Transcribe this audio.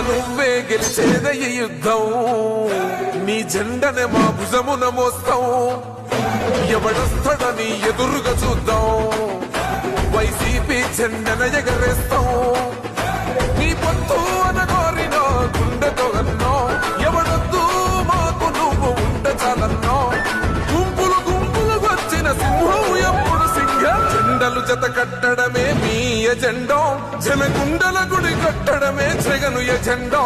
నువ్వే గెలిచేదయ్య యుద్ధం నీ జెండనే మా భుజమున మోస్తాం ఎవడొస్తాడని ఎదురుగా చూద్దాం వైసీపీ జెండన ఎగరేస్తాం నీ పొత్తు అనగోరినో గుండెతో అన్నో ఎవడొద్దు మాకు నువ్వు ఉండ చాలన్నో గుంపులు గుంపులు వచ్చిన సింహం ఎప్పుడు సింహం జెండలు జత కట్టడమే మీ ఎజెండో జనగుండల గుడి కట్టడమే జగను ఎజెండో